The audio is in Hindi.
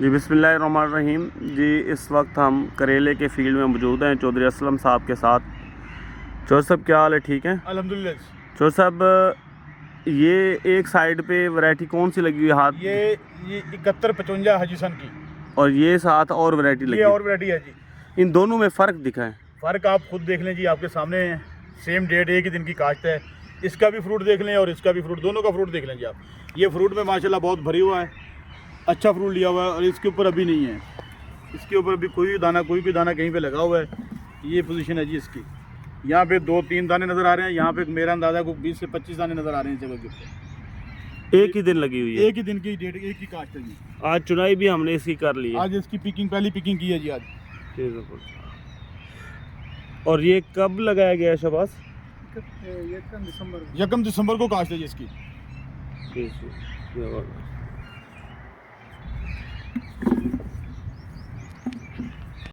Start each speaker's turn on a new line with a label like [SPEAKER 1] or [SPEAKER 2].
[SPEAKER 1] जी बिस्मिल्लाह रहमान रहीम। जी इस वक्त हम करेले के फील्ड में मौजूद हैं चौधरी असलम साहब के साथ। चौधरी साहब क्या हाल है, ठीक है?
[SPEAKER 2] अल्हम्दुलिल्लाह।
[SPEAKER 1] चौधरी साहब ये एक साइड पे वैरायटी कौन सी लगी हुई है हाथ?
[SPEAKER 2] ये 7155 हाजी सन की,
[SPEAKER 1] और ये साथ और वैरायटी लगी
[SPEAKER 2] ये
[SPEAKER 1] है।
[SPEAKER 2] और वैरायटी है जी।
[SPEAKER 1] इन दोनों में फ़र्क दिखा है?
[SPEAKER 2] फ़र्क आप खुद देख लें जी, आपके सामने है। सेम डेट, एक ही दिन की काश्त है। इसका भी फ्रूट देख लें और इसका भी फ्रूट, दोनों का फ्रूट देख लें जी आप। ये फ्रूट में माशाल्लाह बहुत भरी हुआ है, अच्छा फ्रूट लिया हुआ है। और इसके ऊपर अभी नहीं है, इसके ऊपर अभी कोई भी दाना कहीं पे लगा हुआ है। ये पोजीशन है जी इसकी। यहाँ पे 2-3 दाने नज़र आ रहे हैं, यहाँ पे मेरा अंदाज़ा को 20 से 25 दाने नज़र आ रहे हैं इस जगह के ऊपर।
[SPEAKER 1] एक ही दिन लगी हुई है?
[SPEAKER 2] एक ही दिन की डेट, एक ही काश्त है जी।
[SPEAKER 1] आज चुनाई भी हमने इसकी कर ली है।
[SPEAKER 2] आज इसकी पिकिंग, पहली पिकिंग की है जी आज।
[SPEAKER 1] और ये कब लगाया गया है शबाज?
[SPEAKER 2] 1 दिसंबर को काश्त है जी इसकी।